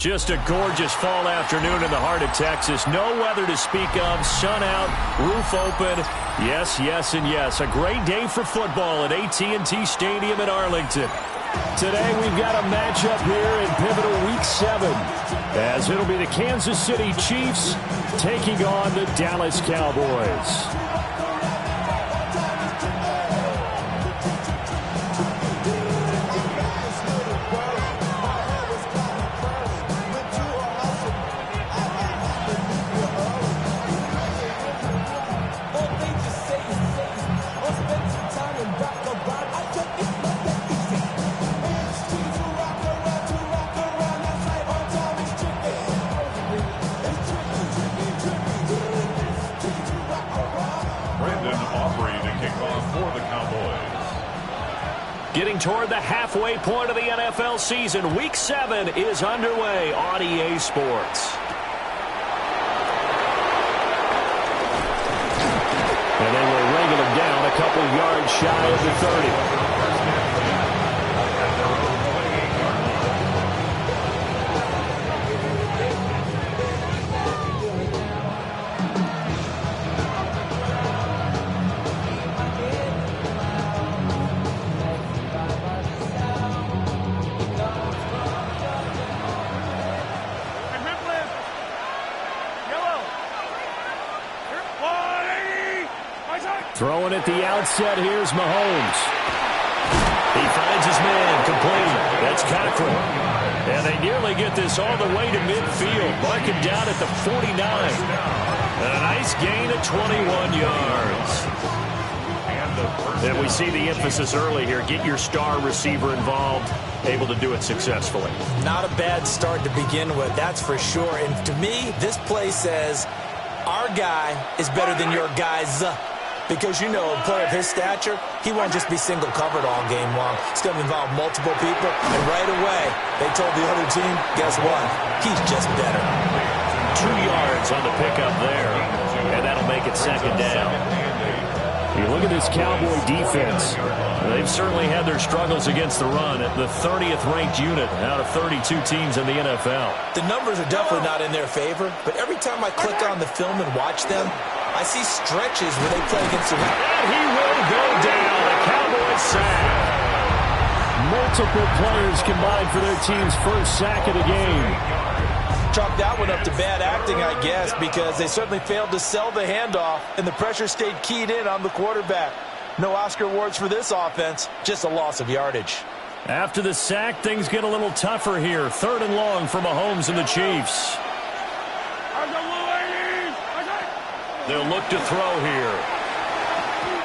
Just a gorgeous fall afternoon in the heart of Texas. No weather to speak of. Sun out, roof open. Yes, yes, and yes. A great day for football at AT&T Stadium in Arlington. Today we've got a matchup here in pivotal Week 7, as it'll be the Kansas City Chiefs taking on the Dallas Cowboys. Getting toward the halfway point of the NFL season, Week 7 is underway on EA Sports. And they will wrangle him down a couple yards shy of the 30. Throwing at the outset, here's Mahomes. He finds his man, complete. That's Cochran. And they nearly get this all the way to midfield. Mark him down at the 49. And a nice gain of 21 yards. And we see the emphasis early here. Get your star receiver involved, able to do it successfully. Not a bad start to begin with, that's for sure. And to me, this play says, our guy is better than your guy's. Because, you know, a player of his stature, he won't just be single covered all game long. It's going to involve multiple people. And right away, they told the other team, guess what? He's just better. 2 yards on the pickup there. And that'll make it second down. You look at this Cowboy defense. They've certainly had their struggles against the run at the 30th ranked unit out of 32 teams in the NFL. The numbers are definitely not in their favor, but every time I click on the film and watch them, I see stretches where they play against the run. And he will go down. The Cowboys sack. Multiple players combined for their team's first sack of the game. Chalk that one up to bad acting, I guess, because they certainly failed to sell the handoff, and the pressure stayed keyed in on the quarterback. No Oscar awards for this offense, just a loss of yardage. After the sack, things get a little tougher here. 3rd and long for Mahomes and the Chiefs. They'll look to throw here.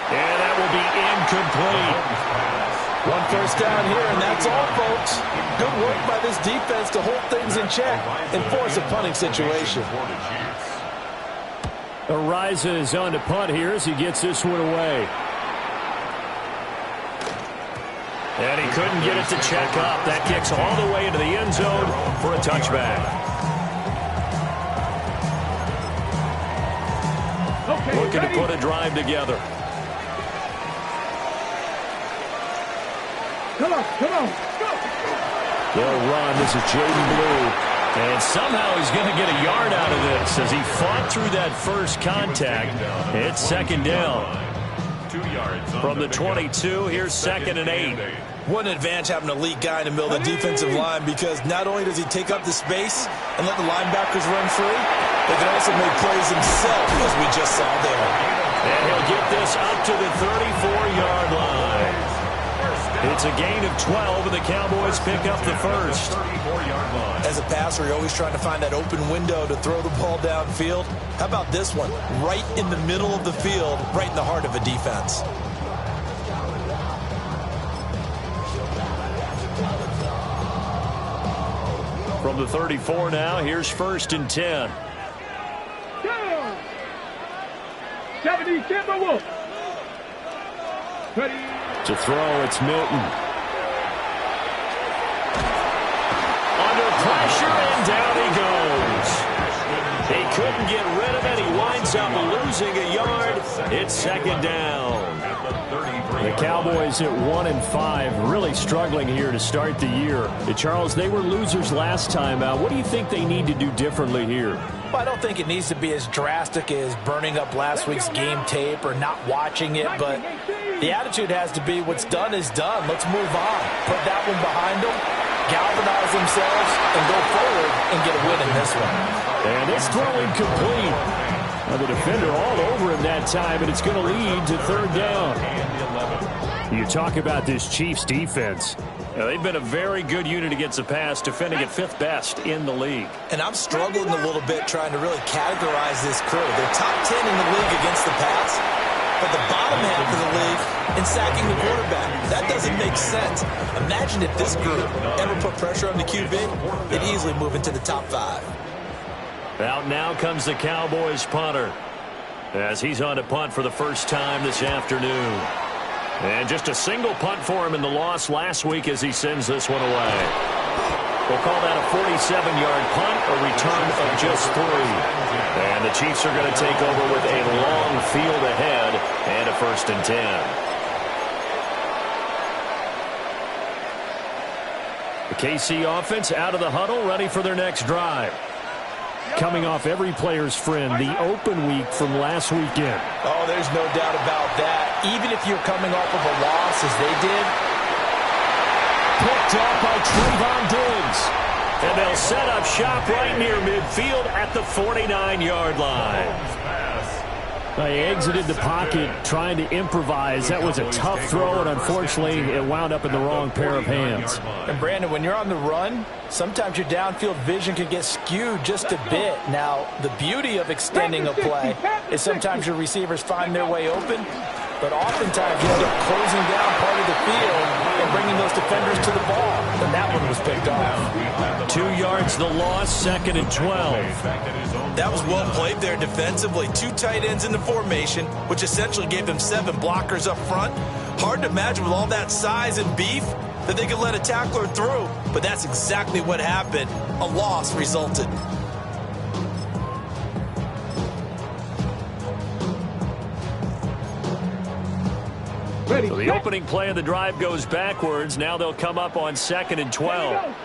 And that will be incomplete. One first down here, and that's all, folks. Good work by this defense to hold things in check and force a punting situation. Ariza is on to punt here as he gets this one away. And he couldn't get it to check up. That kicks all the way into the end zone for a touchback. Looking to put a drive together. Come on, go. They'll run. This is Jaden Blue. And somehow he's going to get a yard out of this as he fought through that first contact. It's second down. 2 yards from the 22. Here's 2nd and 8. What an advantage having an elite guy in the middle of the defensive line, because not only does he take up the space and let the linebackers run free, but can also make plays himself, as we just saw there. And he'll get this up to the 34-yard line. It's a gain of 12, and the Cowboys pick up the first. As a passer, you're always trying to find that open window to throw the ball downfield. How about this one? Right in the middle of the field, right in the heart of a defense. From the 34 now, here's 1st and 10. 70, Campbell Wolf. Ready. To throw, it's Milton. Under pressure, and down he goes. He couldn't get rid of it. He winds ends up losing a yard. It's second down. The Cowboys at 1-5, really struggling here to start the year. Charles, they were losers last time out. What do you think they need to do differently here? Well, I don't think it needs to be as drastic as burning up last week's game tape or not watching it, but the attitude has to be what's done is done. Let's move on. Put that one behind them, galvanize themselves, and go forward and get a win in this one. And it's throwing complete. Now the defender all over him that time, and it's going to lead to third down. You talk about this Chiefs defense. They've been a very good unit against the pass, defending at 5th best in the league. And I'm struggling a little bit trying to really categorize this crew. They're top 10 in the league against the pass, but the bottom half of the league in sacking the quarterback. That doesn't make sense. Imagine if this group ever put pressure on the QB, they'd easily move into the top 5. Out now comes the Cowboys punter as he's on to punt for the first time this afternoon. And just a single punt for him in the loss last week as he sends this one away. We'll call that a 47-yard punt, a return of just 3. And the Chiefs are going to take over with a long field ahead and a 1st and 10. The KC offense out of the huddle, ready for their next drive. Coming off every player's friend, the open week from last weekend. Oh, there's no doubt about that. Even if you're coming off of a loss as they did. Picked up by Trevon Diggs. And they'll set up shop right near midfield at the 49-yard line. They exited the pocket trying to improvise. That was a tough throw, and unfortunately, it wound up in the wrong pair of hands. And, Brandon, when you're on the run, sometimes your downfield vision can get skewed just a bit. Now, the beauty of extending a play is sometimes your receivers find their way open, but oftentimes you end up closing down part of the field and bringing those defenders to the ball. And that one was picked off. 2 yards the loss, 2nd and 12. That was well played there defensively. 2 tight ends in the formation, which essentially gave them 7 blockers up front. Hard to imagine with all that size and beef that they could let a tackler through. But that's exactly what happened. A loss resulted. So the opening play of the drive goes backwards. Now they'll come up on 2nd and 12.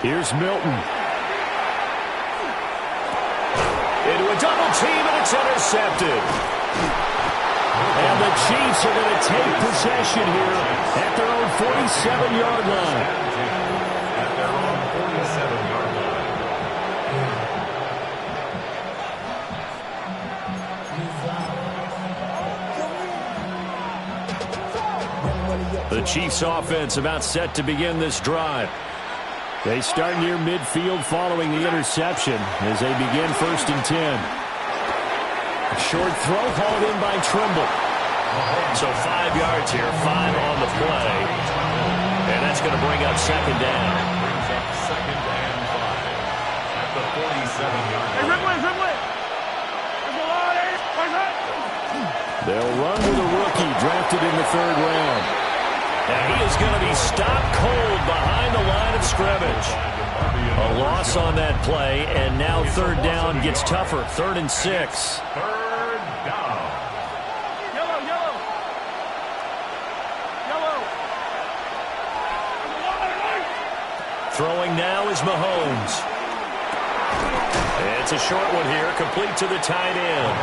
Here's Milton. Into a double team, and it's intercepted. And the Chiefs are going to take possession here at their own 47-yard line. The Chiefs offense about set to begin this drive. They start near midfield following the interception as they begin 1st and 10. A short throw hauled in by Trimble. So 5 yards here, 5 on the play. And that's going to bring up 2nd down. Second and 5 at the 47-yard line. They'll run with a rookie drafted in the 3rd round. And he is going to be stopped cold behind the line of scrimmage. A loss on that play, and now 3rd down gets tougher. 3rd and 6. 3rd down. Throwing now is Mahomes. It's a short one here, complete to the tight end.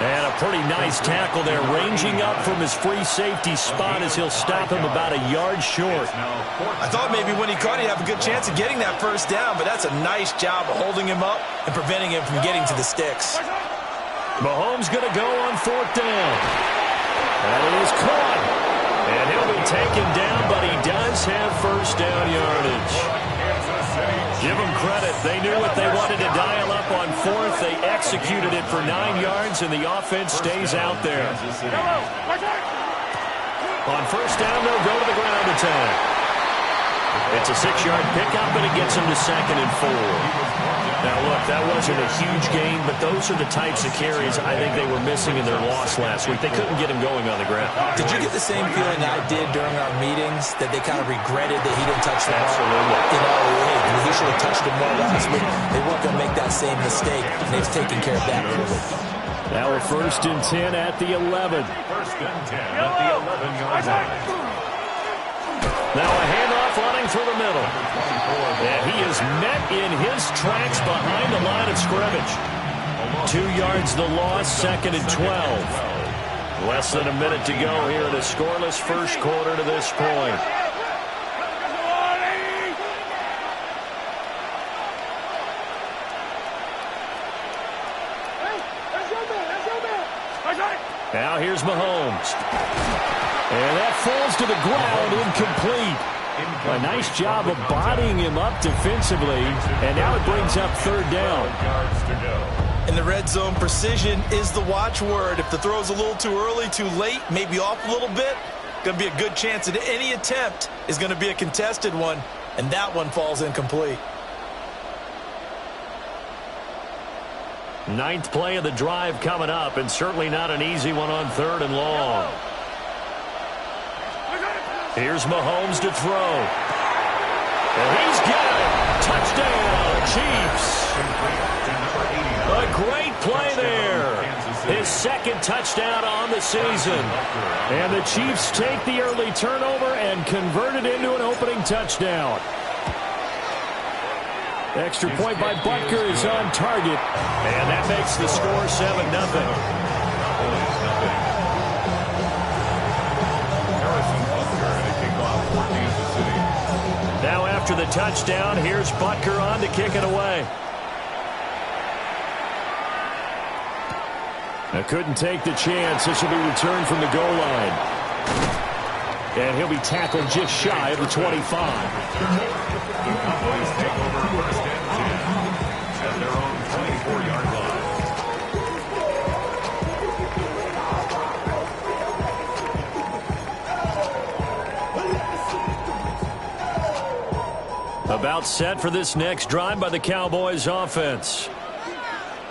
And a pretty nice tackle there, ranging up from his free safety spot as he'll stop him about a yard short. I thought maybe when he caught it, he'd have a good chance of getting that 1st down, but that's a nice job of holding him up and preventing him from getting to the sticks. Mahomes going to go on 4th down. And it is caught. And he'll be taken down, but he does have 1st down yardage. Give them credit. They knew what they wanted to dial up on 4th. They executed it for 9 yards, and the offense stays out there. On 1st down, they'll go to the ground attack. It's a 6-yard pickup, and it gets them to 2nd and 4. Now, look, that wasn't a huge gain, but those are the types of carries I think they were missing in their loss last week. They couldn't get him going on the ground. Did you get the same feeling I did during our meetings, that they kind of regretted that he didn't touch the ball? Absolutely. You know, hey, he They should have touched him well last week. They weren't going to make that same mistake, and they've taken care of that early. Now we're 1st and 10 at the 11. 1st and 10 at the 11-yard line. Now a handoff running through the middle. And he is met in his tracks behind the line of scrimmage. 2 yards the loss, 2nd and 12. Less than a minute to go here in a scoreless first quarter to this point. Now here's Mahomes. And that falls to the ground, incomplete. A nice job of bodying him up defensively, and now it brings up 3rd down. In the red zone, precision is the watchword. If the throw's a little too early, too late, maybe off a little bit, going to be a good chance that any attempt is going to be a contested one, and that one falls incomplete. 9th play of the drive coming up, and certainly not an easy one on 3rd and long. Here's Mahomes to throw. And he's got it. Touchdown, Chiefs. A great play there. His 2nd touchdown on the season. And the Chiefs take the early turnover and convert it into an opening touchdown. Extra point by Butker is on target. And that makes the score 7-0. Now after the touchdown, here's Butker on to kick it away. Now couldn't take the chance. This will be returned from the goal line. And he'll be tackled just shy of the 25. The Cowboys take over 1st and 10 at their own 24-yard line. About set for this next drive by the Cowboys offense.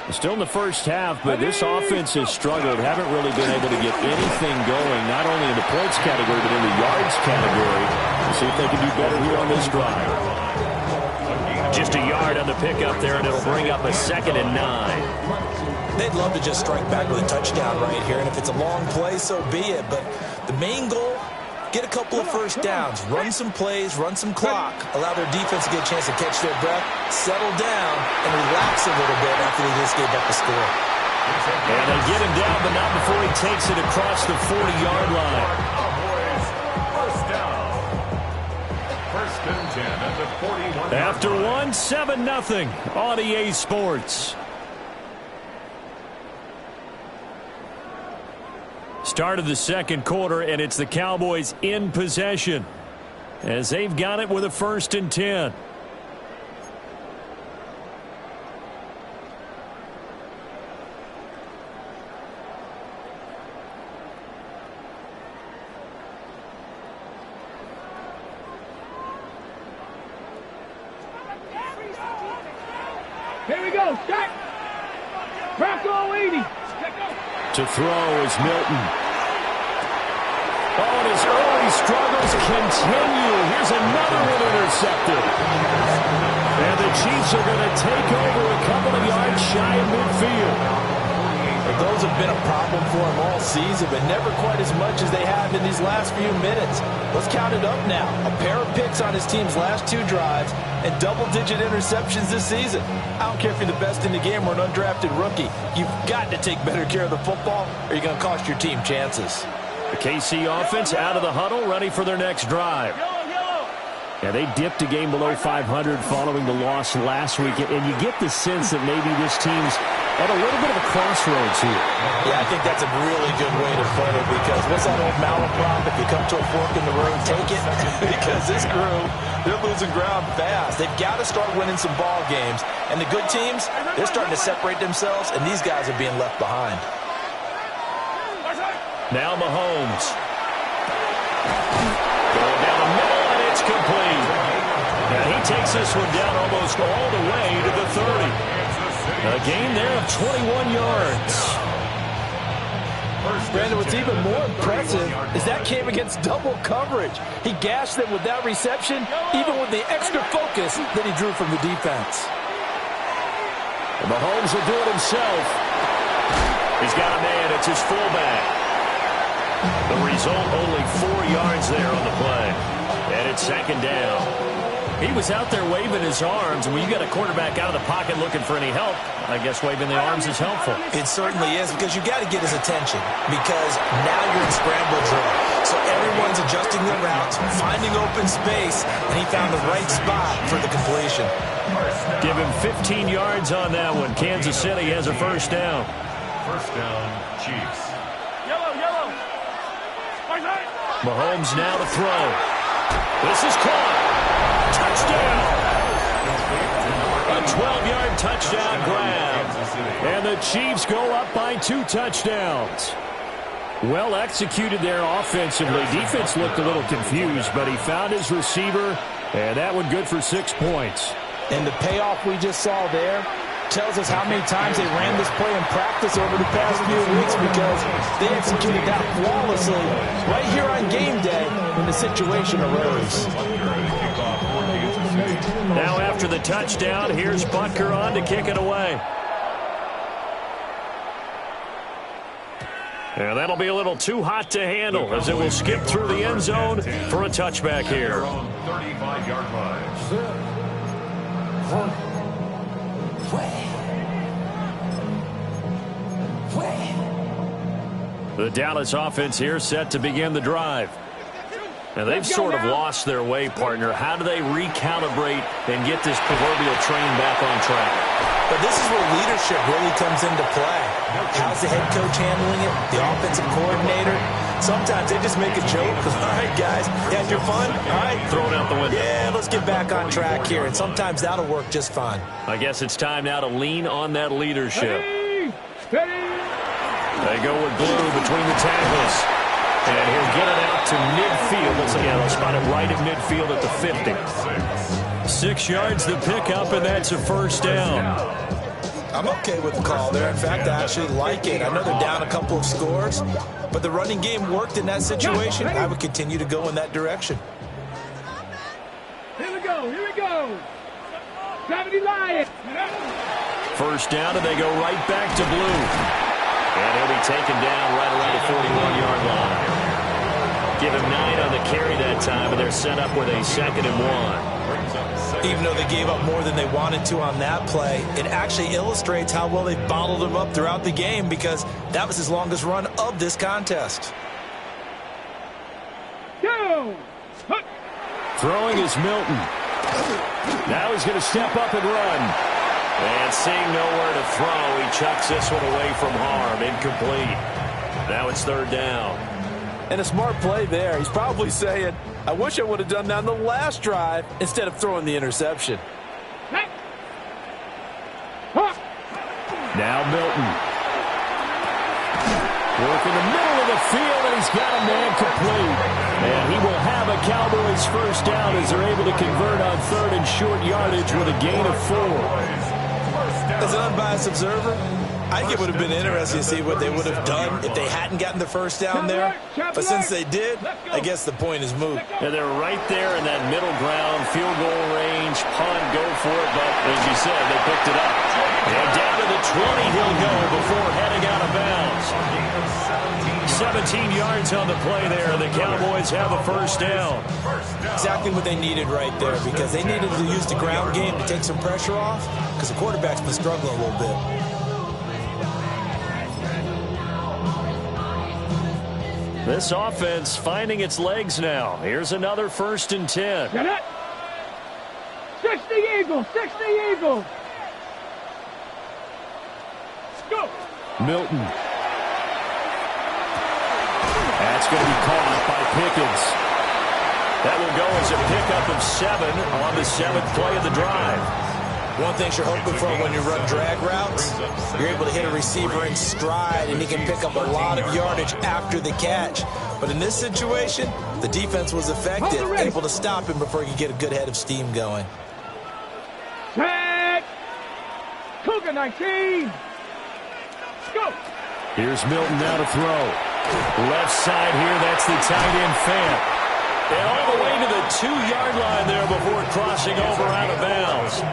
Still in the first half, but this offense has struggled. Haven't really been able to get anything going, not only in the points category, but in the yards category. We'll see if they can do better here on this drive. Just a yard on the pickup there, and it'll bring up a 2nd and 9. They'd love to just strike back with a touchdown right here, and if it's a long play, so be it. But the main goal, get a couple of first downs, run some plays, run some clock, allow their defense to get a chance to catch their breath, settle down, and relax a little bit after they just gave up a score. And they get him down, but not before he takes it across the 40-yard line. First down. 1st and 10 at the 41. After 7-0 on EA Sports. Start of the second quarter, and it's the Cowboys in possession as they've got it with a 1st and 10. Here we go. Start. Bronco 80. To throw is Milton. Oh, and his early struggles continue. Here's another one intercepted. And the Chiefs are going to take over a couple of yards shy of midfield. Those have been a problem for him all season, but never quite as much as they have in these last few minutes. Let's count it up now. A pair of picks on his team's last 2 drives and double-digit interceptions this season. I don't care if you're the best in the game or an undrafted rookie. You've got to take better care of the football or you're going to cost your team chances. The KC offense out of the huddle, ready for their next drive. Yeah, they dipped a game below 500 following the loss last week, and you get the sense that maybe this team's at a little bit of a crossroads here. Yeah, I think that's a really good way to put it, because what's that old malaprop? If you come to a fork in the road, take it. Because this crew, they're losing ground fast. They've got to start winning some ball games. And the good teams, they're starting to separate themselves, and these guys are being left behind. Now Mahomes. Going down the middle, and it's complete. And he takes this one down almost all the way to the 30. A gain there of 21 yards. Brandon, what's even more impressive is that came against double coverage. He gashed them with that reception, even with the extra focus that he drew from the defense. And Mahomes will do it himself. He's got a man. It's his fullback. The result, only 4 yards there on the play. And it's second down. He was out there waving his arms, and when you got a quarterback out of the pocket looking for any help, I guess waving the arms is helpful. It certainly is, because you got to get his attention, because now you're in scramble drill. So everyone's adjusting their routes, finding open space, and he found the right spot for the completion. Give him 15 yards on that one. Kansas City has a first down. First down, Chiefs. Yellow. Mahomes now to throw. This is caught. Touchdown. A 12-yard touchdown grab. And the Chiefs go up by 2 touchdowns. Well executed there offensively. Defense looked a little confused, but he found his receiver, and that one good for 6 points. And the payoff we just saw there tells us how many times they ran this play in practice over the past few weeks, because they executed that flawlessly right here on game day when the situation arose. Now after the touchdown, here's Butker on to kick it away. And that'll be a little too hot to handle, as it will skip through the end zone for a touchback here. 35-yard line. The Dallas offense here set to begin the drive. And they've sort of lost their way, partner. How do they recalibrate and get this proverbial train back on track? But this is where leadership really comes into play. How's the head coach handling it? The offensive coordinator? Sometimes they just make a joke. All right, guys, you had your fun? All right. Throw it out the window. Yeah, let's get back on track here. And sometimes that'll work just fine. I guess it's time now to lean on that leadership. Steady. They go with Blue between the tackles. And he'll get it out to midfield. They'll spot it right at midfield at the 50. 6 yards to pick up, and that's a first down. I'm okay with the call there. In fact, I actually like it. I know they're down a couple of scores, but the running game worked in that situation. I would continue to go in that direction. Here we go. Gravity Lion. First down, and they go right back to Blue. And he'll be taken down right around the 41-yard line. Give him 9 on the carry that time, and they're set up with a 2nd and 1. Even though they gave up more than they wanted to on that play, it actually illustrates how well they bottled him up throughout the game, because that was his longest run of this contest. Throwing is Milton. Now he's going to step up and run. And seeing nowhere to throw, he chucks this one away from harm. Incomplete. Now it's 3rd down. And a smart play there. He's probably saying, I wish I would have done that on the last drive instead of throwing the interception. Now Milton. Work in the middle of the field, and he's got a man complete. And he will have a Cowboys first down as they're able to convert on 3rd and short yardage with a gain of 4. As an unbiased observer, I think it would have been interesting to see what they would have done if they hadn't gotten the first down there. But since they did, I guess the point is moot. And they're right there in that middle ground, field goal range, punt, go for it. But as you said, they picked it up. And down to the 20 he'll go before heading out of bounds. 17 yards on the play there. The Cowboys have a first down. Exactly what they needed right there, because they needed to use the ground game to take some pressure off, because the quarterback's been struggling a little bit. This offense finding its legs now. Here's another 1st and 10. Get it. 60 Eagles. Let's go. Milton. That's going to be caught by Pickens. That will go as a pickup of 7 on the 7th play of the drive. One thing you're hoping for when you run drag routes, you're able to hit a receiver in stride, and he can pick up a lot of yardage after the catch. But in this situation, the defense was effective, able to stop him before he could get a good head of steam going. Set. Cougar 19. Go. Here's Milton now to throw. Left side here, that's the tight end Fant. And all the way to the 2-yard line there before crossing over out of bounds.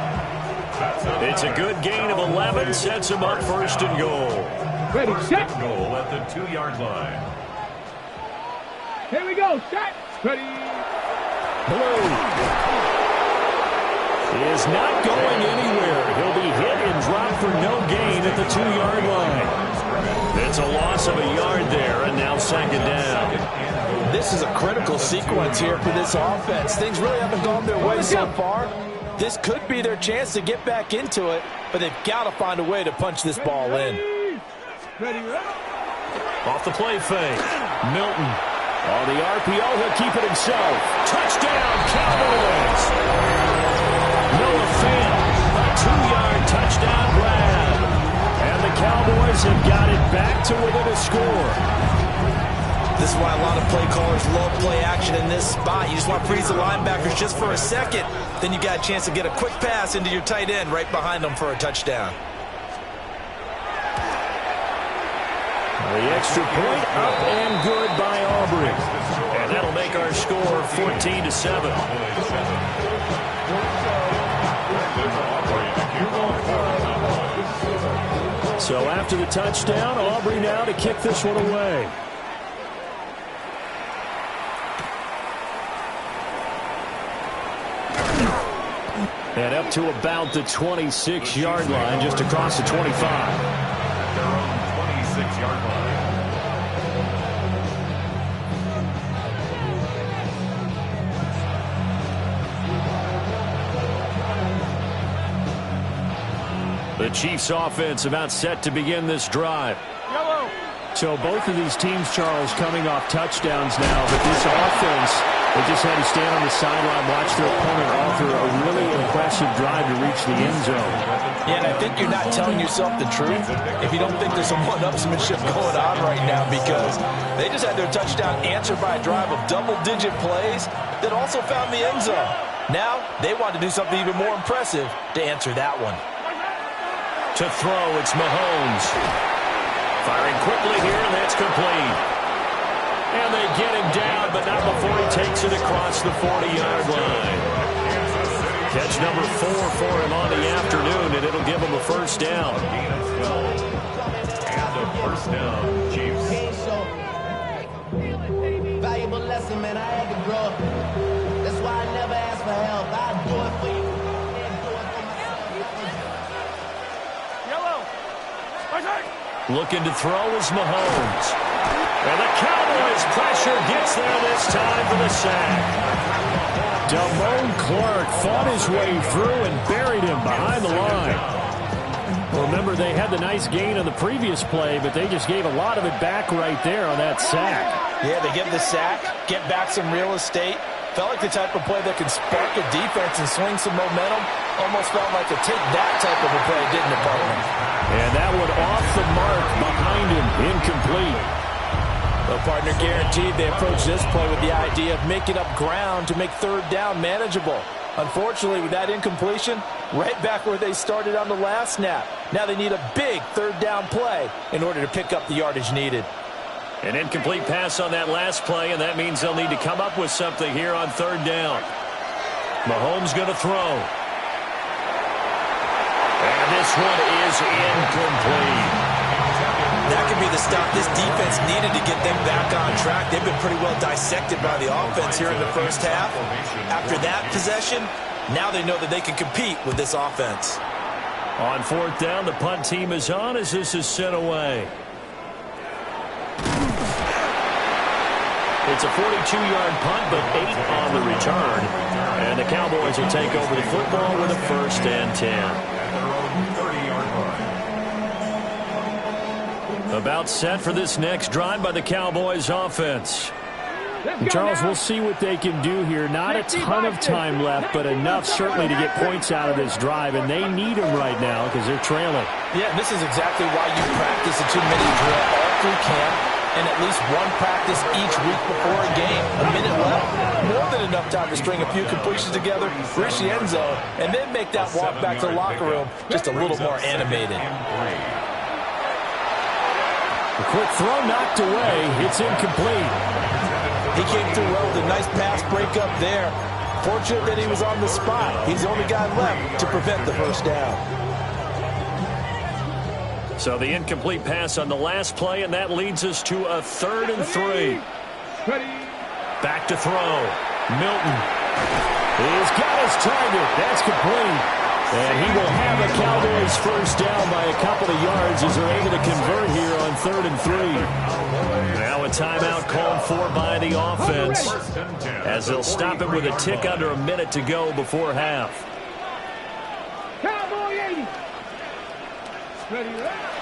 It's a good gain of 11, sets him up first and goal. Ready, set. Goal at the 2-yard line. Here we go, set. Ready. Blue is not going anywhere. He'll be hit and dropped for no gain at the 2-yard line. It's a loss of a yard there, and now second down. This is a critical sequence here for this offense. Things really haven't gone their way so far. This could be their chance to get back into it, but they've got to find a way to punch this ball in. Ready, Off the play fake. Milton. On the RPO, he'll keep it himself. Touchdown, Cowboys! Noah Fant, a 2-yard touchdown grab. And the Cowboys have got it back to within a score. This is why a lot of play callers love play action in this spot. You just want to freeze the linebackers just for a second. Then you got a chance to get a quick pass into your tight end right behind them for a touchdown. The extra point up and good by Aubrey. And that'll make our score 14-7. So after the touchdown, Aubrey now to kick this one away. And up to about the 26-yard line, just across the 25. Their own 26-yard line. The Chiefs offense about set to begin this drive. So both of these teams, Charles, coming off touchdowns now, but this offense, they just had to stand on the sideline, watch their opponent offer a really impressive drive to reach the end zone. Yeah, and I think you're not telling yourself the truth if you don't think there's some one-upsmanship going on right now, because they just had their touchdown answered by a drive of double-digit plays that also found the end zone. Now they want to do something even more impressive to answer that one. To throw, it's Mahomes. Firing quickly here, and that's complete. And they get him down, but not before he takes it across the 40-yard line. Catch number 4 for him on the afternoon, and it'll give him a first down. And a first down, Chiefs. Valuable lesson, man. I had to grow up. That's why I never ask for help. I do it for you. Looking to throw is Mahomes. And the Cowboys pressure gets there this time for the sack. Damone Clark fought his way through and buried him behind the line. Remember, they had the nice gain on the previous play, but they just gave a lot of it back right there on that sack. Yeah, they get the sack, get back some real estate. Felt like the type of play that can spark a defense and swing some momentum. Almost felt like a take-that type of a play, didn't it, partner? And that one off the mark behind him, incomplete. Well, partner, guaranteed they approach this play with the idea of making up ground to make third down manageable. Unfortunately, with that incompletion, right back where they started on the last snap. Now they need a big third down play in order to pick up the yardage needed. An incomplete pass on that last play, and that means they'll need to come up with something here on third down. Mahomes going to throw. And this one is incomplete. That could be the stop this defense needed to get them back on track. They've been pretty well dissected by the offense here in the first half. After that possession, now they know that they can compete with this offense. On fourth down, the punt team is on as this is sent away. It's a 42-yard punt, but 8 on the return. And the Cowboys will take over the football with a first and 10. At their own 30-yard line. About set for this next drive by the Cowboys offense. Charles, we'll see what they can do here. Not a ton of time left, but enough certainly to get points out of this drive, and they need them right now because they're trailing. Yeah, this is exactly why you practice a 2-minute drill all through camp, and at least one practice each week before a game. A minute left, more than enough time to string a few completions together, reach the end zone, and then make that walk back to the locker room just a little more animated. A quick throw knocked away. It's incomplete. He came through well with a nice pass breakup there. Fortunate that he was on the spot. He's the only guy left to prevent the first down. So the incomplete pass on the last play, and that leads us to a 3rd and 3. Back to throw. Milton. He's got his target. That's complete. And he will have a Cowboys first down by a couple of yards as they're able to convert here on 3rd and 3. Now a timeout called for by the offense as they'll stop it with a tick under a minute to go before half. Cowboy 80.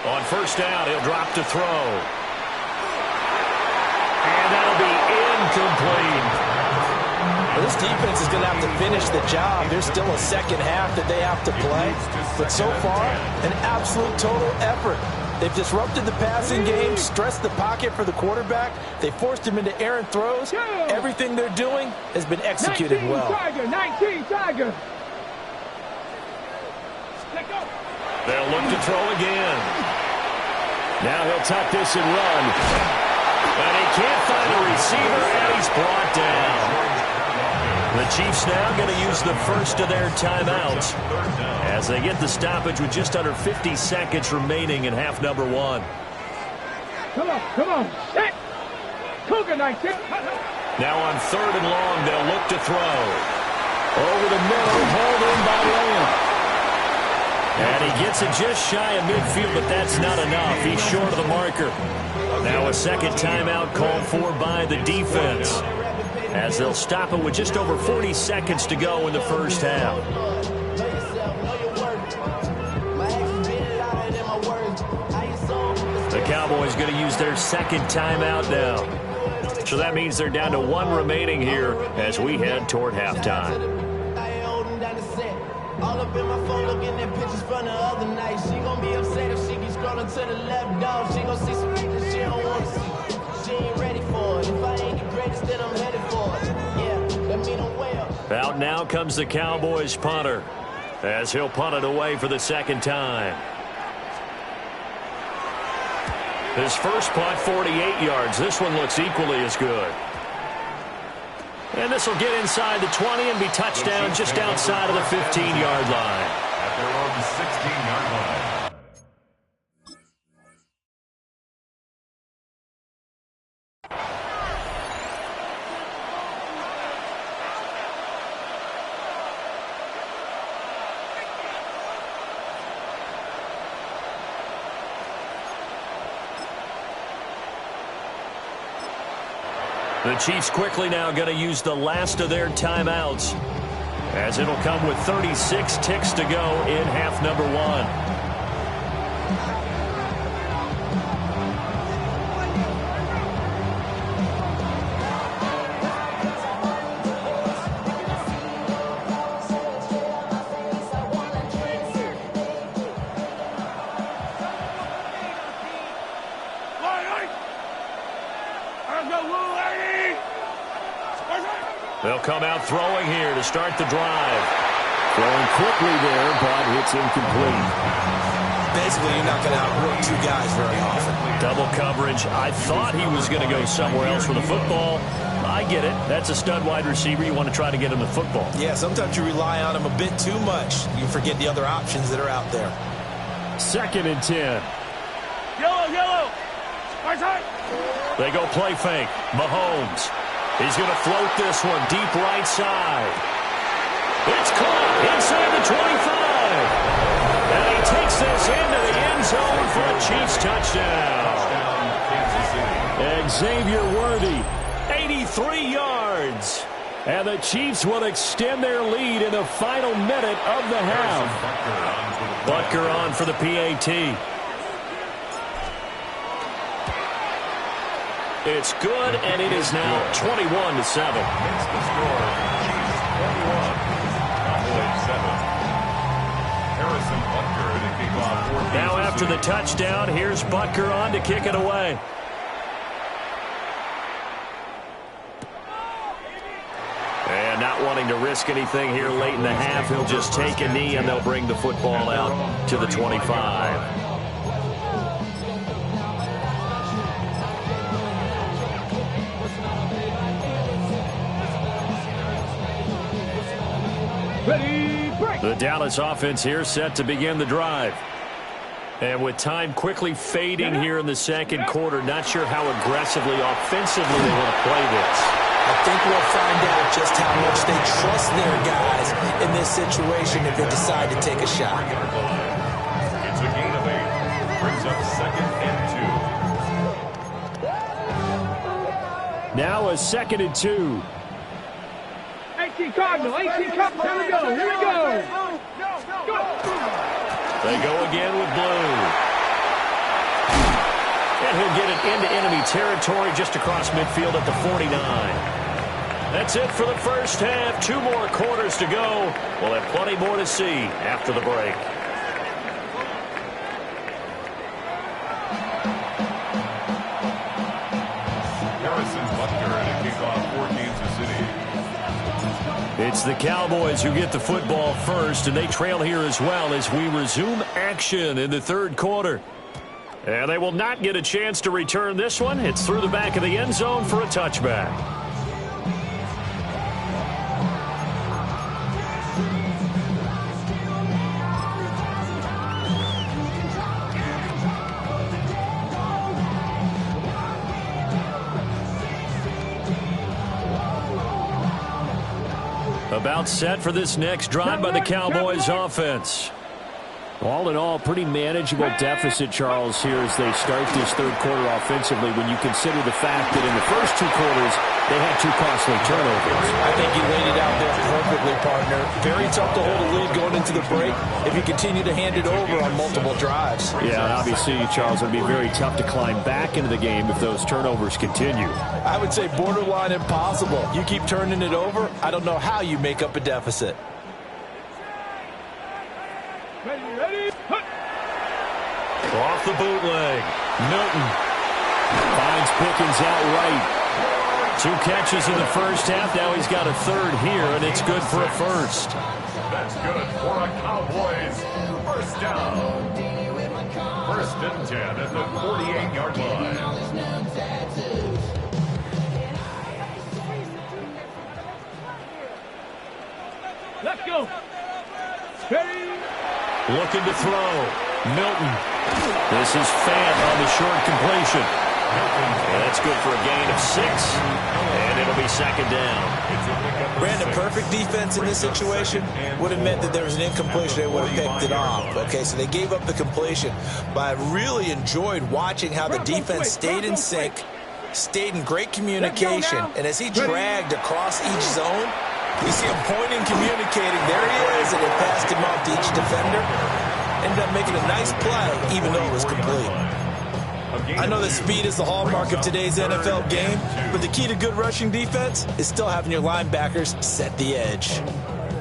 On first down, he'll drop to throw. And that'll be incomplete. Well, this defense is going to have to finish the job. There's still a second half that they have to play. But so far, an absolute total effort. They've disrupted the passing game, stressed the pocket for the quarterback. They forced him into errant throws. Everything they're doing has been executed well. 19 Tiger. They'll look to throw again. Now he'll tuck this and run. And he can't find a receiver, and he's brought down. The Chiefs now going to use the first of their timeouts as they get the stoppage with just under 50 seconds remaining in half number 1. Come on. Set. Cougar 19. Now on 3rd and long, they'll look to throw. Over the middle, hauled in by Lamb. And he gets it just shy of midfield, but that's not enough. He's short of the marker. Now a second timeout called for by the defense as they'll stop it with just over 40 seconds to go in the first half. The Cowboys going to use their second timeout now. So that means they're down to 1 remaining here as we head toward halftime. All up in my phone looking at pictures from the other night. She gon' be upset if she keeps scrolling to the left, dog. She gon' see some things that she don't want to see. She ain't ready for it. If I ain't the greatest, then I'm headed for it. Yeah, that mean I'm way up. Out now comes the Cowboys punter as he'll punt it away for the second time. His first punt, 48 yards. This one looks equally as good. And this will get inside the 20 and be touchdown just outside of the 15-yard line. At their own 16-yard line. The Chiefs quickly now going to use the last of their timeouts as it'll come with 36 ticks to go in half number 1. They'll come out throwing here to start the drive. Throwing quickly there, but it's incomplete. Basically, you're not going to outwork 2 guys very often. Double coverage. I thought he was going to go somewhere else with the football. I get it. That's a stud wide receiver. You want to try to get him the football. Yeah, sometimes you rely on him a bit too much. You forget the other options that are out there. 2nd and 10. Yellow. Right side. They go play fake. Mahomes. He's going to float this one deep right side. It's caught inside the 25. And he takes this into the end zone for a Chiefs touchdown. Xavier Worthy, 83 yards. And the Chiefs will extend their lead in the final minute of the half. Butker on for the PAT. It's good, and it is now 21-7. Makes the score. Chiefs 21. Cowboys 7. Harrison Butker to kick off. Now after the touchdown, here's Butker on to kick it away. And not wanting to risk anything here late in the half, he'll just take a knee, and they'll bring the football out to the 25. Ready, break. The Dallas offense here set to begin the drive. And with time quickly fading here in the second quarter, not sure how aggressively, offensively they want to play this. I think we'll find out just how much they trust their guys in this situation if they decide to take a shot. It's a gain of 8. Brings up 2nd and 2. Now a 2nd and 2. 18 Cardinal, 18 Cardinal. Here we go, here we go. Go. They go again with Blue. And he'll get it into enemy territory just across midfield at the 49. That's it for the first half. 2 more quarters to go. We'll have plenty more to see after the break. Harrison Butker to kick off for Kansas City. It's the Cowboys who get the football first, and they trail here as well as we resume action in the third quarter. And they will not get a chance to return this one. It's through the back of the end zone for a touchback. About set for this next drive by the Cowboys offense. All in all, pretty manageable deficit, Charles, here as they start this third quarter offensively when you consider the fact that in the first 2 quarters, they had 2 costly turnovers. I think you laid it out there perfectly, partner. Very tough to hold a lead going into the break if you continue to hand it over on multiple drives. Yeah, and obviously, Charles, it would be very tough to climb back into the game if those turnovers continue. I would say borderline impossible. You keep turning it over, I don't know how you make up a deficit. Ready, Off the bootleg, Milton finds Pickens out right. 2 catches in the first half. Now he's got a 3rd here, and it's good for a first. That's good for a Cowboys first down. 1st and 10 at the 48-yard line. let's go. Ready. Looking to throw. Milton. This is Fant on the short completion. And that's good for a gain of 6. And it'll be 2nd down. Brandon, perfect defense in this situation would have meant that there was an incompletion. They would have picked it off. Okay, so they gave up the completion. But I really enjoyed watching how the defense stayed in sync, stayed in great communication. And as he dragged across each zone, you see him pointing, communicating. There he is, and they passed him off to each defender. Ended up making a nice play, even though it was complete. I know that speed is the hallmark of today's NFL game, but the key to good rushing defense is still having your linebackers set the edge.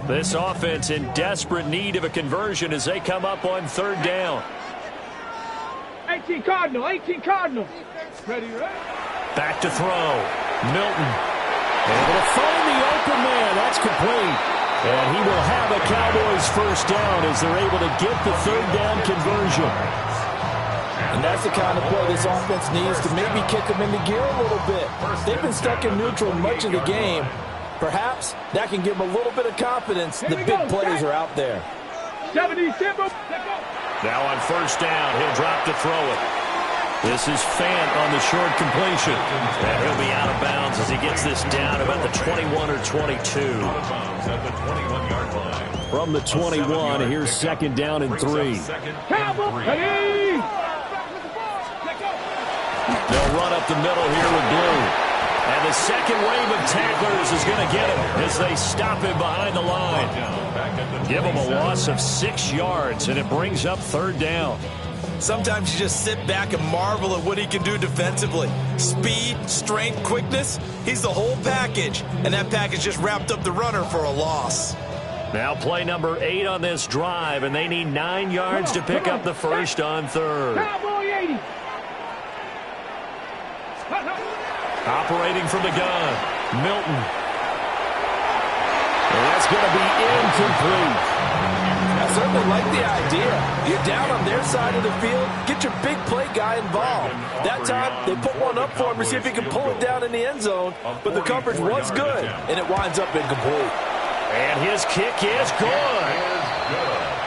This offense in desperate need of a conversion as they come up on 3rd down. 18 Cardinal, 18 Cardinal. Ready. Back to throw. Milton. Able to find the open man. That's complete. And he will have a Cowboys first down as they're able to get the 3rd down conversion. And that's the kind of play this offense needs to maybe kick them into gear a little bit. They've been stuck in neutral much of the game. Perhaps that can give them a little bit of confidence. The big plays are out there. 70, Simba. Now on 1st down, he'll drop to throw it. This is Fant on the short completion. And he'll be out of bounds as he gets this down about the 21 or 22. At the 21-yard line. From the 21, here's 2nd down and 3. Cowboys, ready. They'll run up the middle here with Blue. And the second wave of tacklers is going to get him as they stop him behind the line. Give him a loss of 6 yards, and it brings up 3rd down. Sometimes you just sit back and marvel at what he can do defensively. Speed, strength, quickness, he's the whole package. And that package just wrapped up the runner for a loss. Now play number 8 on this drive, and they need 9 yards to pick up the first on 3rd. Cowboy 80. Operating from the gun, Milton. And that's going to be incomplete. I certainly like the idea. You're down on their side of the field, get your big play guy involved. That time, they put one up for him to see if he can pull it down in the end zone, but the coverage was good, and it winds up incomplete. And his kick is good.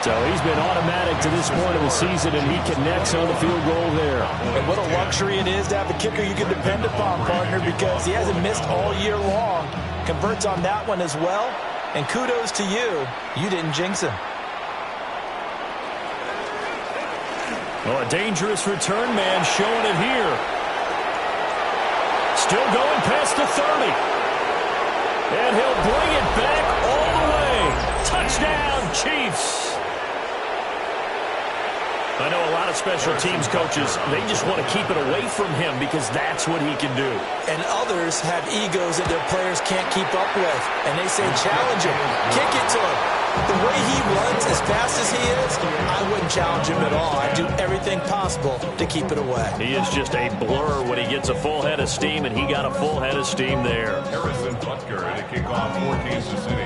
So he's been automatic to this point of the season, and he connects on the field goal there. And what a luxury it is to have a kicker you can depend upon, partner, because he hasn't missed all year long. Converts on that one as well. And kudos to you. You didn't jinx him. Well, a dangerous return man showing it here. Still going past the 30. And he'll bring it back all the way. Touchdown, Chiefs. I know a lot of special teams coaches, they just want to keep it away from him because that's what he can do. And others have egos that their players can't keep up with. And they say, challenge him, kick it to him. The way he runs as fast as he is, I wouldn't challenge him at all. I'd do everything possible to keep it away. He is just a blur when he gets a full head of steam, and he got a full head of steam there. Harrison Butker to kick off for Kansas City.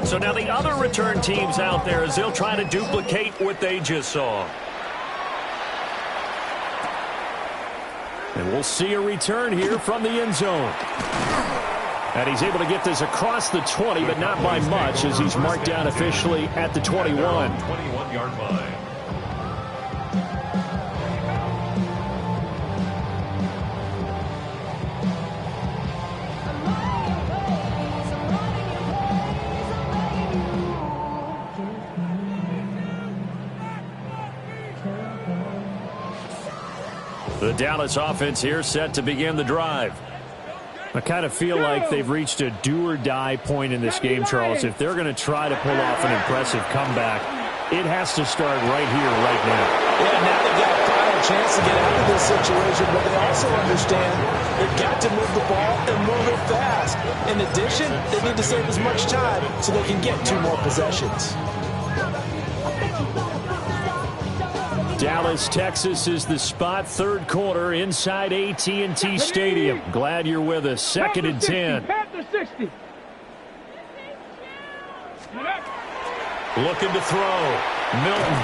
So now the other return teams out there as they'll try to duplicate what they just saw. And we'll see a return here from the end zone. And he's able to get this across the 20, but not by much as he's marked down officially at the 21. 21-yard line. The Dallas offense here set to begin the drive. I kind of feel like they've reached a do-or-die point in this game, Charles. If they're going to try to pull off an impressive comeback, it has to start right here, right now. Yeah, now they've got a final chance to get out of this situation, but they also understand they've got to move the ball and move it fast. In addition, they need to save as much time so they can get 2 more possessions. Dallas, Texas is the spot. Third quarter inside AT&T Stadium. Glad you're with us. 2nd and 10. Looking to throw. Milton.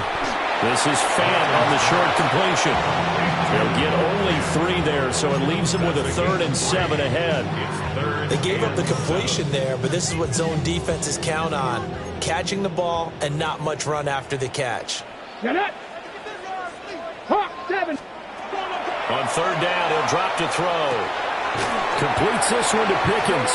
This is Fant on the short completion. They'll get only 3 there, so it leaves them with a 3rd and 7 ahead. They gave up the completion there, but this is what zone defenses count on. Catching the ball and not much run after the catch. On 3rd down, he'll drop to throw. Completes this one to Pickens.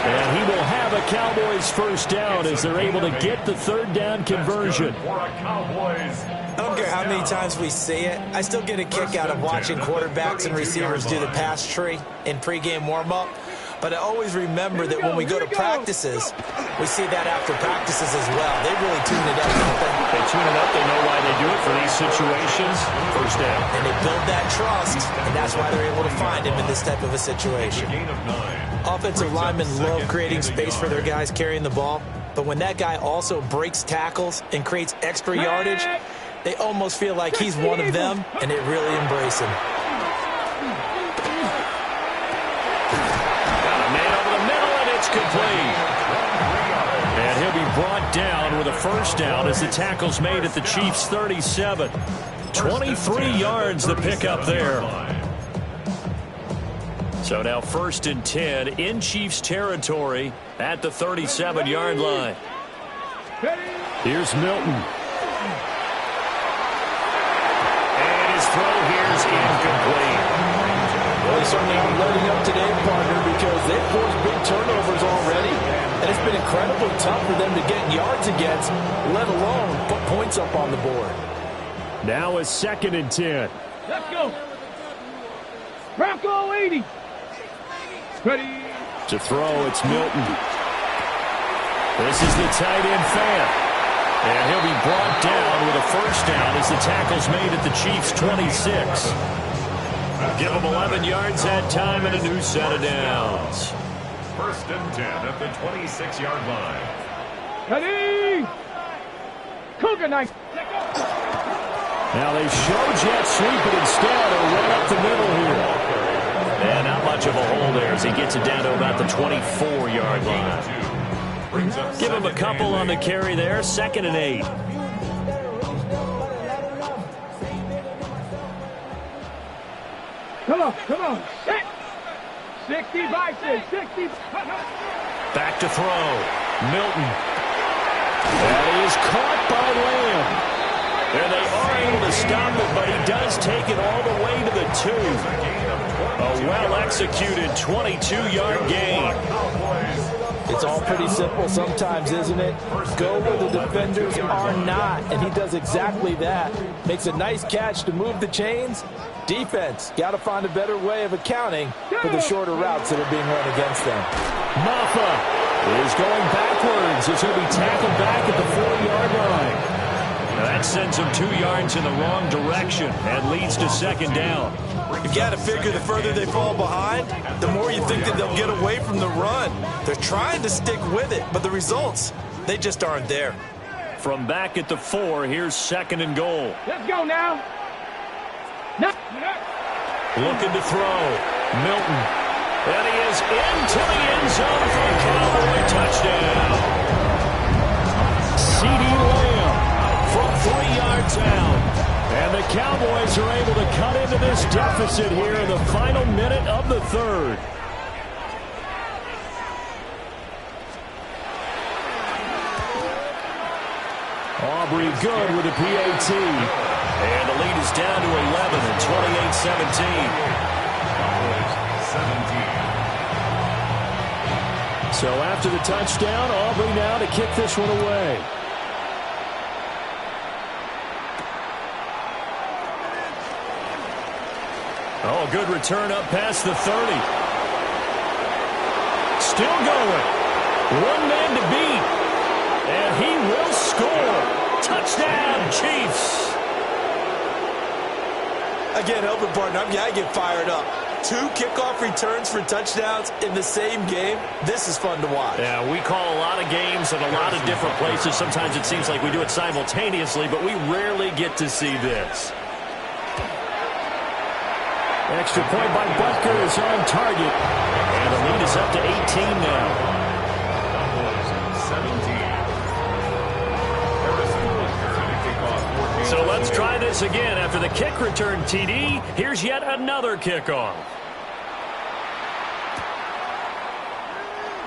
And he will have a Cowboys first down as they're able to get the 3rd down conversion. I don't care how many times we see it. I still get a kick out of watching quarterbacks and receivers do the pass tree in pregame warm-up. But I always remember that when we go to practices, we see that after practices as well. They really tune it up. They tune it up. They know why they do it for these situations. First down. And they build that trust, and that's why they're able to find him in this type of a situation. Offensive linemen love creating space for their guys carrying the ball, but when that guy also breaks tackles and creates extra yardage, they almost feel like he's one of them, and they really embrace him. Complete. And he'll be brought down with a first down as the tackle's made at the Chiefs' 37. 23 yards the pickup there. So now 1st and 10 in Chiefs territory at the 37-yard line. Here's Milton. And his throw here's incomplete. Well, they certainly aren't letting up today, partner, because they've forced big turnovers already. And it's been incredibly tough for them to get yards against, let alone put points up on the board. Now a 2nd and 10. Let's go. Bronco 80. Ready. To throw, it's Milton. This is the tight end Fant. And he'll be brought down with a first down as the tackle's made at the Chiefs' 26. Give them 11 yards that time and a new set of downs. 1st and 10 at the 26-yard line. Ready. Cougar knife. Now they show jet sweep it instead or run up the middle here. And not much of a hole there as he gets it down to about the 24-yard line. Give him a couple on the carry there. 2nd and 8. Come on. Set. 60 by 60. Back to throw. Milton. That is caught by Lamb. And they are able to stop it, but he does take it all the way to the 2. A well-executed 22-yard gain. It's all pretty simple sometimes, isn't it? Go where the defenders are not, and he does exactly that. Makes a nice catch to move the chains. Defense, got to find a better way of accounting for the shorter routes that are being run against them. Maffa is going backwards as he'll be tackled back at the 4-yard line. Now that sends him 2 yards in the wrong direction and leads to second down. You've got to figure the further they fall behind, the more you think that they'll get away from the run. They're trying to stick with it, but the results, they just aren't there. From back at the 4, here's second and goal. Let's go now. No. Looking to throw. Milton. And he is into the end zone for a Cowboy touchdown. CeeDee Lamb from 3 yards out. And the Cowboys are able to cut into this deficit here in the final minute of the 3rd. Aubrey good with a PAT. And the lead is down to 11 at 28-17. So after the touchdown, Aubrey now to kick this one away. Oh, good return up past the 30. Still going. 1 man to beat. And he will score. Touchdown, Chiefs. Again, helping partner, I get fired up. 2 kickoff returns for touchdowns in the same game. This is fun to watch. Yeah, we call a lot of games at a lot of different places. Sometimes it seems like we do it simultaneously, but we rarely get to see this. Extra point by Butker is on target. And the lead is up to 18 now. So let's try this again. After the kick return TD, here's yet another kickoff.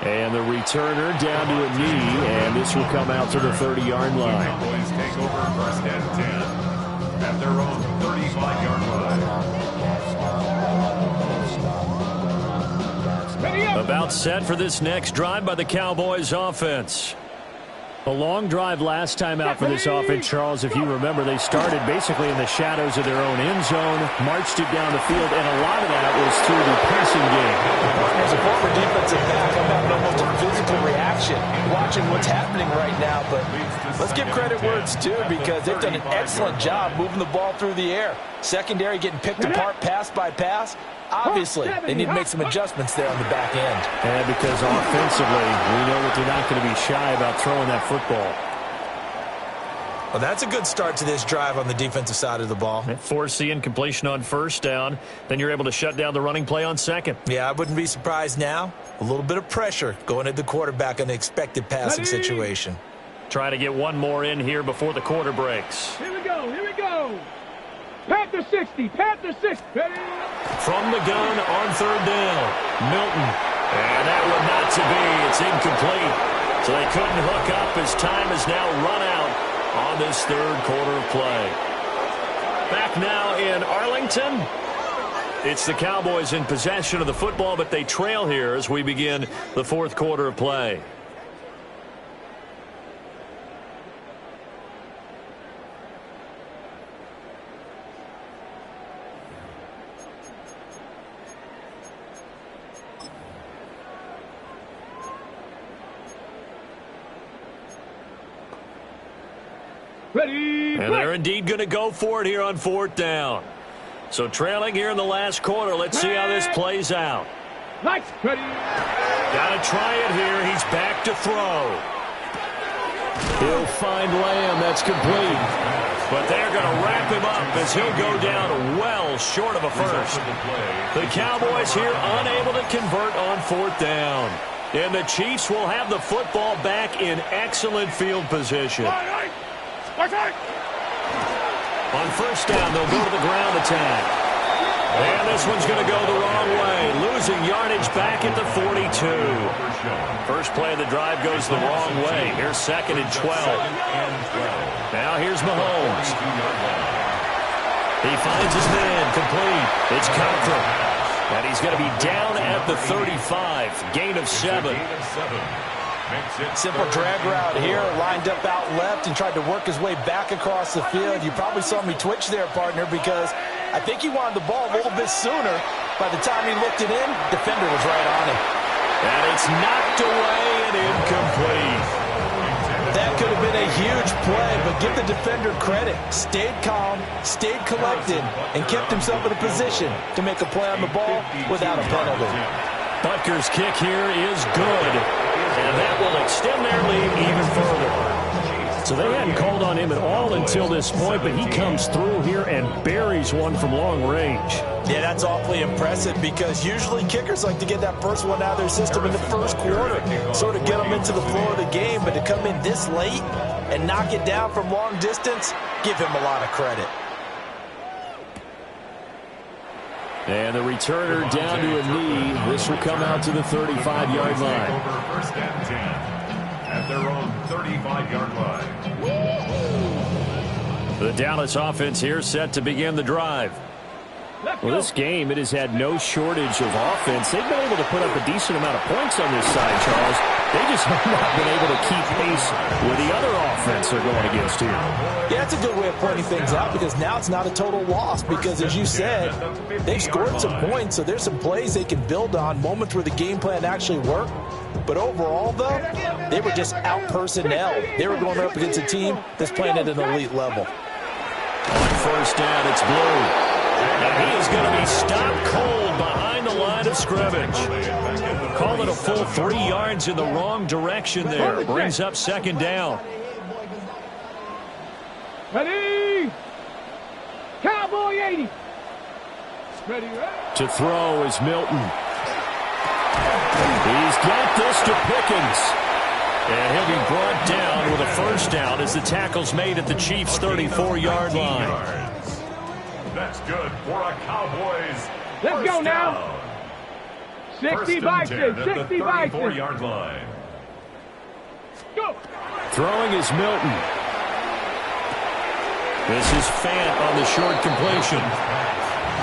And the returner down to a knee, and this will come out to the 30-yard line. Cowboys take over first and 10 at their own 35-yard line. About set for this next drive by the Cowboys offense. A long drive last time out for this offense, Charles. If you remember, they started basically in the shadows of their own end zone, marched it down the field, and a lot of that was through the passing game. As a former defensive back, I'm having almost a physical reaction watching what's happening right now. But let's give credit where it's due, because they've done an excellent job moving the ball through the air. Secondary getting picked apart pass by pass. Obviously, they need to make some adjustments there on the back end. And because offensively, we know that they're not going to be shy about throwing that football. Well, that's a good start to this drive on the defensive side of the ball. Force the incompletion on first down. Then you're able to shut down the running play on second. Yeah, I wouldn't be surprised now. A little bit of pressure going at the quarterback in the expected passing situation. Try to get one more in here before the quarter breaks. Here we go, here we go. Panther 60, Panther 60. Ready? From the gun on third down, Milton. And that one not to be. It's incomplete. So they couldn't hook up as time is now run out on this third quarter of play. Back now in Arlington. It's the Cowboys in possession of the football, but they trail here as we begin the fourth quarter of play. Ready? And they're indeed going to go for it here on fourth down. So trailing here in the last quarter. Let's see how this plays out. Lights, ready. Got to try it here. He's back to throw. He'll find Lamb. That's complete. But they're going to wrap him up as he'll go down well short of a first. The Cowboys here unable to convert on fourth down. And the Chiefs will have the football back in excellent field position. On first down, they'll go to the ground attack. And this one's going to go the wrong way. Losing yardage back at the 42. First play of the drive goes the wrong way. Here's 2nd and 12. Now here's Mahomes. He finds his man complete. It's Cochran. And he's going to be down at the 35. Gain of 7. Simple drag route here, lined up out left and tried to work his way back across the field. You probably saw me twitch there, partner, because I think he wanted the ball a little bit sooner. By the time he looked it in, defender was right on him. And it's knocked away and incomplete. That could have been a huge play, but give the defender credit. Stayed calm, stayed collected, and kept himself in a position to make a play on the ball without a penalty. Butker's kick here is good. And that will extend their lead even further. So they hadn't called on him at all until this point, but he comes through here and buries one from long range. Yeah, that's awfully impressive because usually kickers like to get that first one out of their system in the first quarter, sort of get them into the flow of the game, but to come in this late and knock it down from long distance, give him a lot of credit. And the returner down to a knee. This will come out to the 35-yard line. First and 10 at their own 35-yard line. The Dallas offense here set to begin the drive. Well, this game, it has had no shortage of offense. They've been able to put up a decent amount of points on this side, Charles. They just have not been able to keep pace with the other offense they're going against here. Yeah, that's a good way of pointing things out because now it's not a total loss because, as you said, they've scored some points, so there's some plays they can build on, moments where the game plan actually worked. But overall, though, they were just out-personnel. They were going up against a team that's playing at an elite level. On first down, it's Blue. And he is going to be stopped cold behind the line of scrimmage. Call it a full 3 yards in the wrong direction there. Brings up 2nd down. Ready? Cowboy 80. Ready, ready. To throw is Milton. He's got this to Pickens. And he'll be brought down with a first down as the tackle's made at the Chiefs' 34-yard line. That's good for a Cowboys. Let's go now. 60 Vikings, 60 Vikings. 34-yard line. Go. Throwing is Milton. This is Fant on the short completion.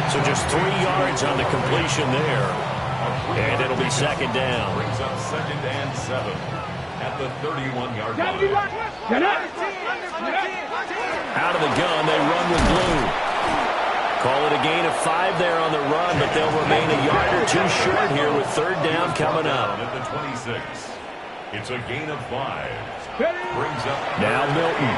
So just 3 yards on the completion there. And it'll be 2nd down. Brings up 2nd and 7 at the 31-yard line. Get up. Out of the gun, they run with Blue. Call it a gain of 5 there on the run, but they'll remain a yard or 2 short here with 3rd down coming up. At the 26. It's a gain of 5. Brings up now Milton.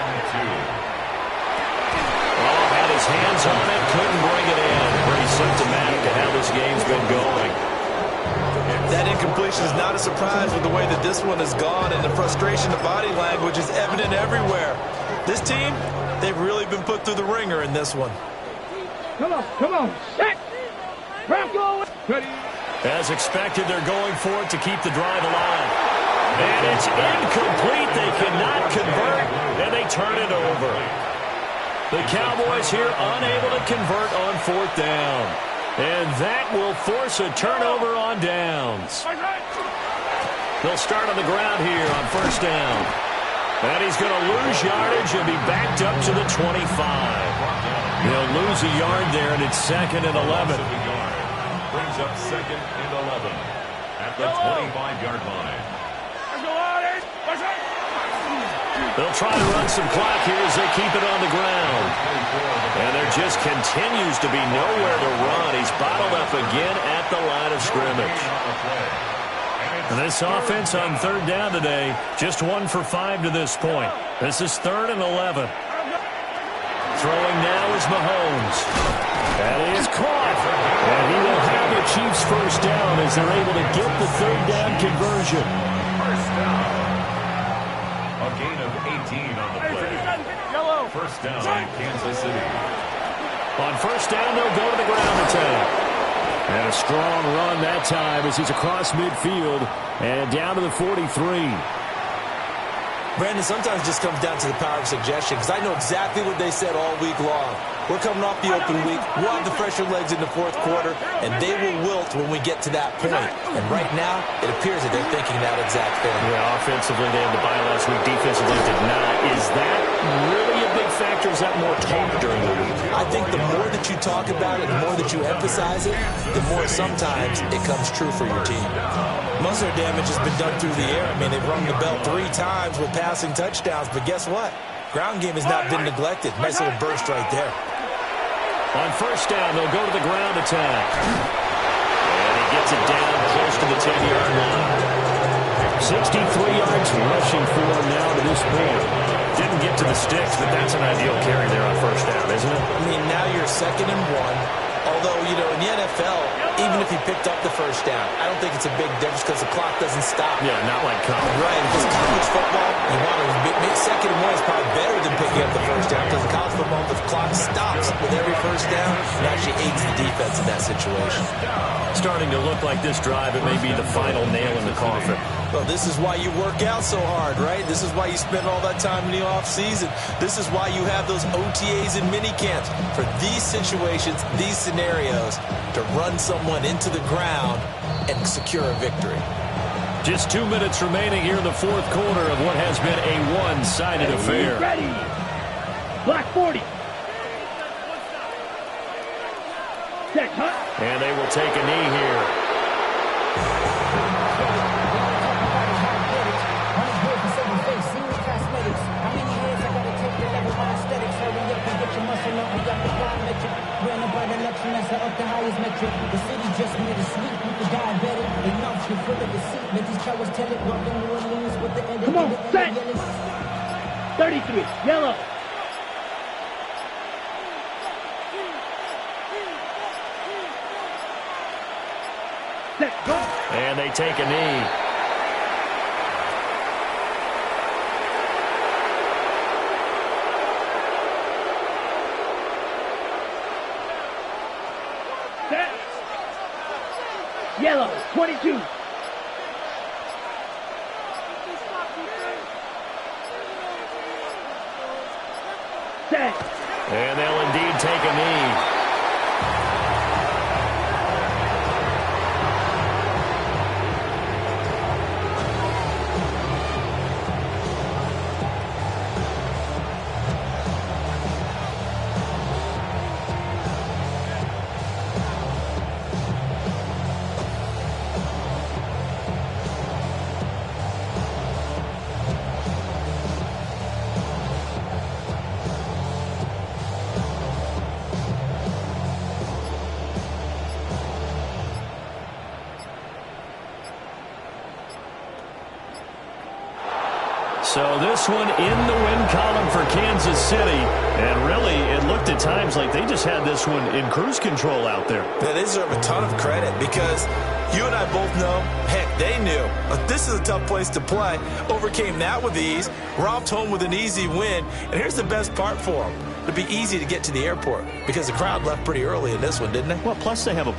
Oh, had his hands on it, couldn't bring it in. Pretty symptomatic of how this game's been going. That incompletion is not a surprise with the way that this one has gone, and the frustration, the body language is evident everywhere. This team, they've really been put through the ringer in this one. Come on. Set. Bronco. Ready. As expected, they're going for it to keep the drive alive. And it's incomplete. They cannot convert, and they turn it over. The Cowboys here unable to convert on 4th down. And that will force a turnover on downs. They'll start on the ground here on 1st down. And he's going to lose yardage and be backed up to the 25. They'll lose a yard there, and it's 2nd and 11. Brings up 2nd and 11 at the 25-yard line. They'll try to run some clock here as they keep it on the ground. And there just continues to be nowhere to run. He's bottled up again at the line of scrimmage. And this offense on 3rd down today, just 1 for 5 to this point. This is 3rd and 11. Throwing now is Mahomes. That is caught. And he will have the Chiefs' first down as they're able to get the 3rd down conversion. First down. A gain of 18 on the play. First down in Kansas City. On 1st down, they'll go to the ground attack. And a strong run that time as he's across midfield and down to the 43. Brandon, sometimes it just comes down to the power of suggestion, because I know exactly what they said all week long. We're coming off the open week. We'll have the fresher legs in the fourth quarter, and they will wilt when we get to that point. And right now, it appears that they're thinking that exact thing. Yeah, offensively, they had the bye last week. Defensively, did not. Is that really a big factor? Is that more talk during the week? I think the more that you talk about it, the more that you emphasize it, the more sometimes it comes true for your team. Most of their damage has been done through the air. I mean, they've rung the bell 3 times with passing touchdowns, but guess what? Ground game has not been neglected. Nice little burst right there. On first down, they'll go to the ground attack. And he gets it down close to the 10-yard line. 63 yards rushing for him now to this point. Didn't get to the sticks, but that's an ideal carry there on first down, isn't it? I mean, now you're 2nd and 1. Although, you know, in the NFL, even if he picked up the first down, I don't think it's a big difference because the clock doesn't stop. Yeah, not like college. Right, because college football, you want to make 2nd and 1 is probably better than picking up the first down, because in college football, the clock stops with every first down. It actually aids the defense in that situation. Starting to look like this drive, it may be the final nail in the coffin. Well, this is why you work out so hard, right? This is why you spend all that time in the offseason. This is why you have those OTAs and mini camps for these situations, these scenarios, to run someone into the ground and secure a victory. Just 2 minutes remaining here in the fourth quarter of what has been a one-sided affair. Ready. Black 40. Set, Hunt. And they will take a knee here. Up the highest metric. The city just made a sweep with the diabetic. They knocked you full of the seat. Let these cowards tell it. Walking New Orleans with the end. Come on, set. 33, yellow. Set, go. And they take a knee. Yellow, 22. Set. And they'll indeed take a knee. So this one in the win column for Kansas City. And really, it looked at times like they just had this one in cruise control out there. They deserve a ton of credit, because you and I both know, heck, they knew. But this is a tough place to play. Overcame that with ease. Romped home with an easy win. And here's the best part for them. It'd be easy to get to the airport, because the crowd left pretty early in this one, didn't they? Well, plus they have a